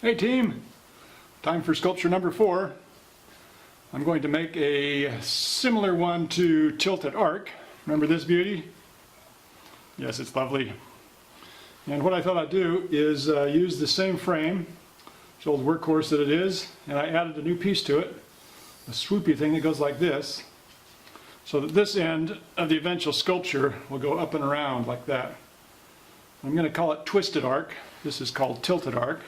Hey team, time for sculpture number 4. I'm going to make a similar one to Tilted Arc. Remember this beauty? Yes, it's lovely. And what I thought I'd do is use the same frame, this old workhorse that it is, and I added a new piece to it, a swoopy thing that goes like this, so that this end of the eventual sculpture will go up and around like that. I'm going to call it Twisted Arc. This is called Tilted Arc.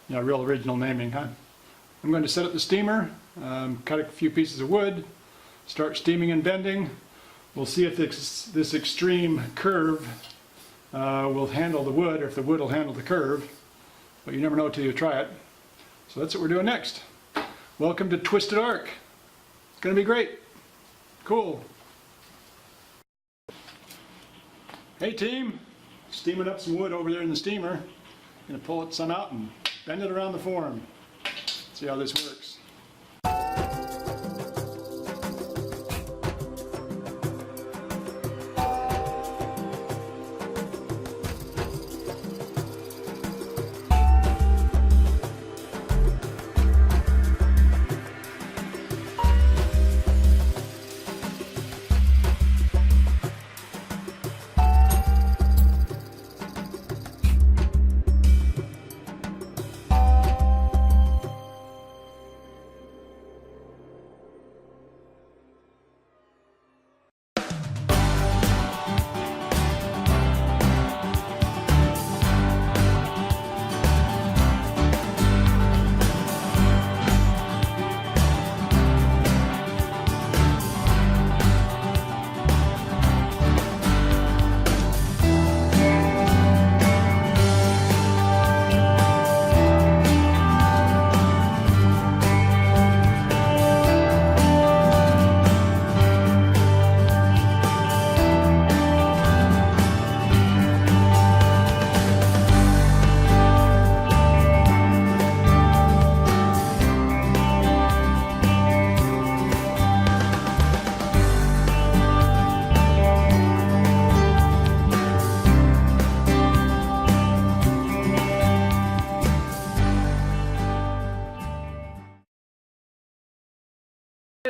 Yeah, real original naming, huh? I'm going to set up the steamer, cut a few pieces of wood, start steaming and bending. We'll see if this extreme curve will handle the wood, or if the wood will handle the curve. But you never know till you try it. So that's what we're doing next. Welcome to Twisted Arc. It's going to be great. Cool. Hey team, steaming up some wood over there in the steamer. Going to pull some out and bend it around the form. See how this works.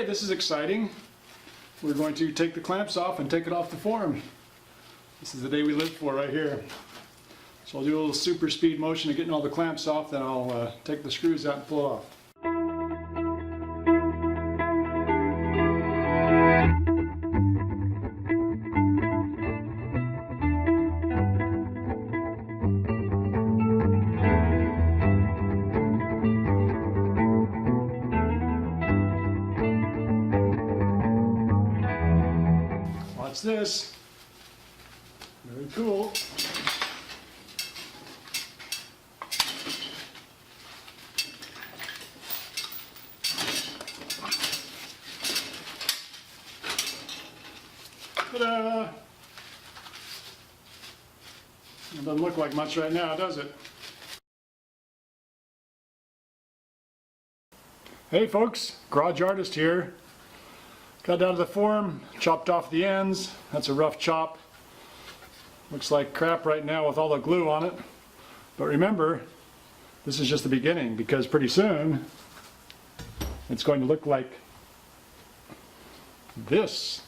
This is exciting. We're going to take the clamps off and take it off the form. This is the day we live for right here. So I'll do a little super speed motion of getting all the clamps off, then I'll take the screws out and pull it off. Watch this. Very cool. Ta-da! It doesn't look like much right now, does it? Hey folks, Garage Artist here. Got down to the form, chopped off the ends. That's a rough chop. Looks like crap right now with all the glue on it. But remember, this is just the beginning, because pretty soon it's going to look like this,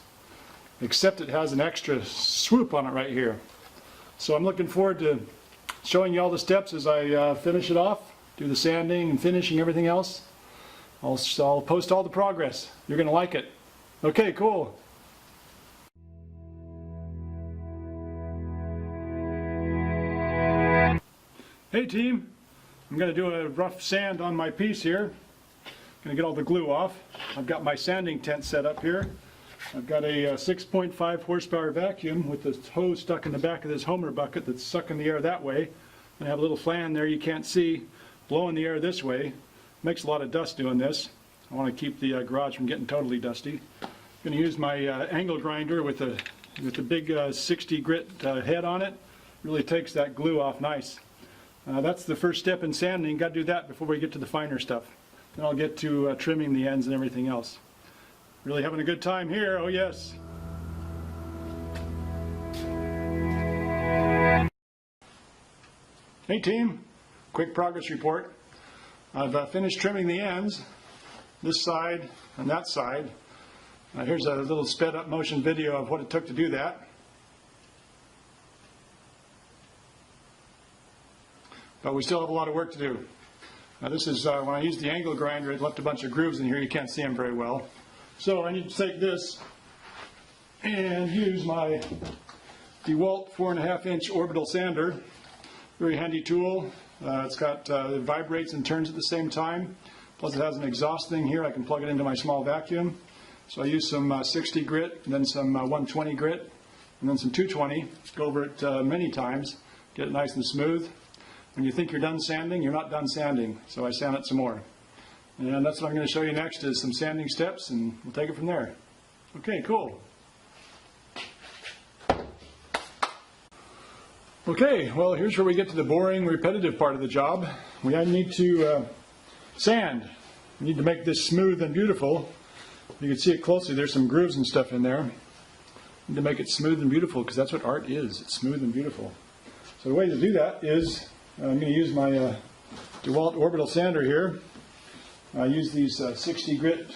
except it has an extra swoop on it right here. So I'm looking forward to showing you all the steps as I finish it off, do the sanding and finishing, everything else. I'll post all the progress. You're going to like it. Okay, cool. Hey team, I'm going to do a rough sand on my piece here. Going to get all the glue off. I've got my sanding tent set up here. I've got a 6.5 horsepower vacuum with the hose stuck in the back of this Homer bucket that's sucking the air that way. And I have a little fan there you can't see, blowing the air this way. Makes a lot of dust doing this. I want to keep the garage from getting totally dusty. I'm going to use my angle grinder with the big 60 grit head on it. Really takes that glue off nice. That's the first step in sanding. Got to do that before we get to the finer stuff. Then I'll get to trimming the ends and everything else. Really having a good time here, oh yes. Hey team, quick progress report. I've finished trimming the ends, this side and that side. Here's a little sped up motion video of what it took to do that. But we still have a lot of work to do. Now this is, when I used the angle grinder, it left a bunch of grooves in here. You can't see them very well. So I need to take this and use my DeWalt 4.5-inch orbital sander. Very handy tool. It vibrates and turns at the same time. Plus it has an exhaust thing here. I can plug it into my small vacuum. So I use some 60 grit, and then some 120 grit, and then some 220. Go over it many times, get it nice and smooth. When you think you're done sanding, you're not done sanding. So I sand it some more. And that's what I'm going to show you next, is some sanding steps, and we'll take it from there. Okay, cool. Okay, well, here's where we get to the boring, repetitive part of the job. We need to sand. We need to make this smooth and beautiful. You can see it closely. There's some grooves and stuff in there. We need to make it smooth and beautiful, because that's what art is. It's smooth and beautiful. So the way to do that is, I'm going to use my DeWalt orbital sander here. I use these 60 grit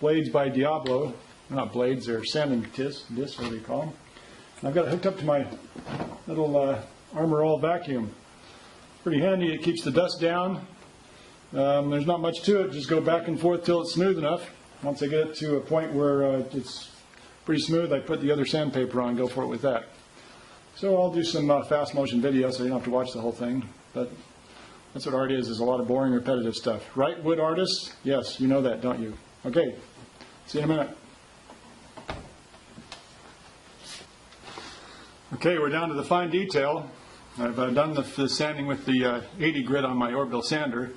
blades by Diablo. They're not blades, they're sanding discs, whatever you call them. And I've got it hooked up to my little Armor All vacuum. Pretty handy, it keeps the dust down. There's not much to it, just go back and forth till it's smooth enough. Once I get it to a point where it's pretty smooth, I put the other sandpaper on and go for it with that. So I'll do some fast motion video so you don't have to watch the whole thing. But that's what art is a lot of boring, repetitive stuff. Right, wood artists? Yes, you know that, don't you? Okay, see you in a minute. Okay, we're down to the fine detail. I've done the sanding with the 80 grit on my orbital sander.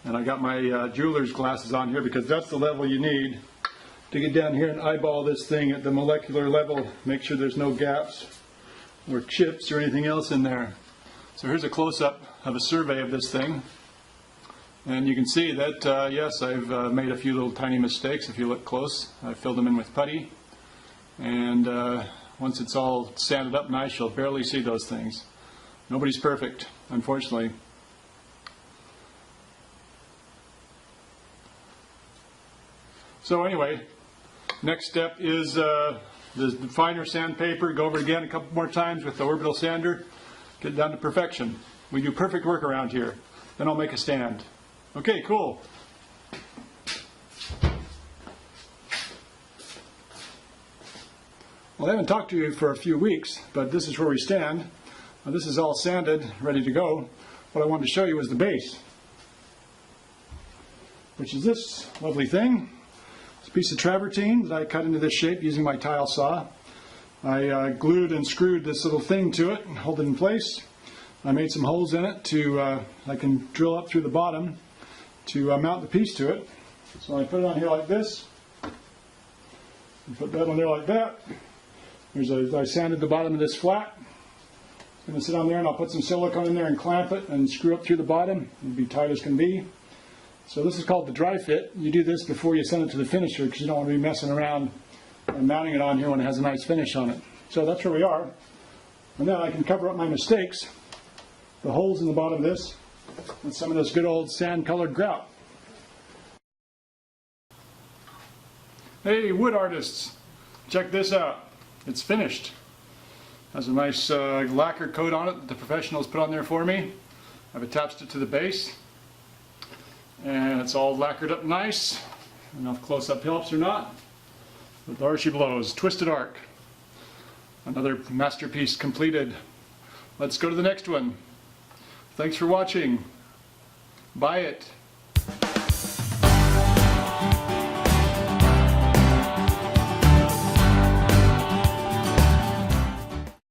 And I got my jeweler's glasses on here, because that's the level you need to get down here and eyeball this thing at the molecular level. Make sure there's no gaps or chips or anything else in there. So here's a close-up of a survey of this thing. And you can see that, yes, I've made a few little tiny mistakes if you look close. I filled them in with putty. And once it's all sanded up nice, you'll barely see those things. Nobody's perfect, unfortunately. So anyway, next step is the finer sandpaper. Go over it again a couple more times with the orbital sander. Get it down to perfection. We do perfect work around here. Then I'll make a stand. Okay, cool. Well, I haven't talked to you for a few weeks, but this is where we stand. Now, this is all sanded, ready to go. What I wanted to show you was the base, which is this lovely thing. It's a piece of travertine that I cut into this shape using my tile saw. I glued and screwed this little thing to it and hold it in place. I made some holes in it to, I can drill up through the bottom to mount the piece to it. So I put it on here like this, and put that on there like that. I sanded the bottom of this flat. It's going to sit on there, and I'll put some silicone in there and clamp it and screw up through the bottom. It'll be tight as can be. So this is called the dry fit. You do this before you send it to the finisher, because you don't want to be messing around and mounting it on here when it has a nice finish on it. So that's where we are. And then I can cover up my mistakes, the holes in the bottom of this, with some of this good old sand-colored grout. Hey, wood artists, check this out. It's finished. Has a nice lacquer coat on it that the professionals put on there for me. I've attached it to the base, and it's all lacquered up nice. I don't know if close-up helps or not, but there she blows. Twisted Arc. Another masterpiece completed. Let's go to the next one. Thanks for watching. Buy it.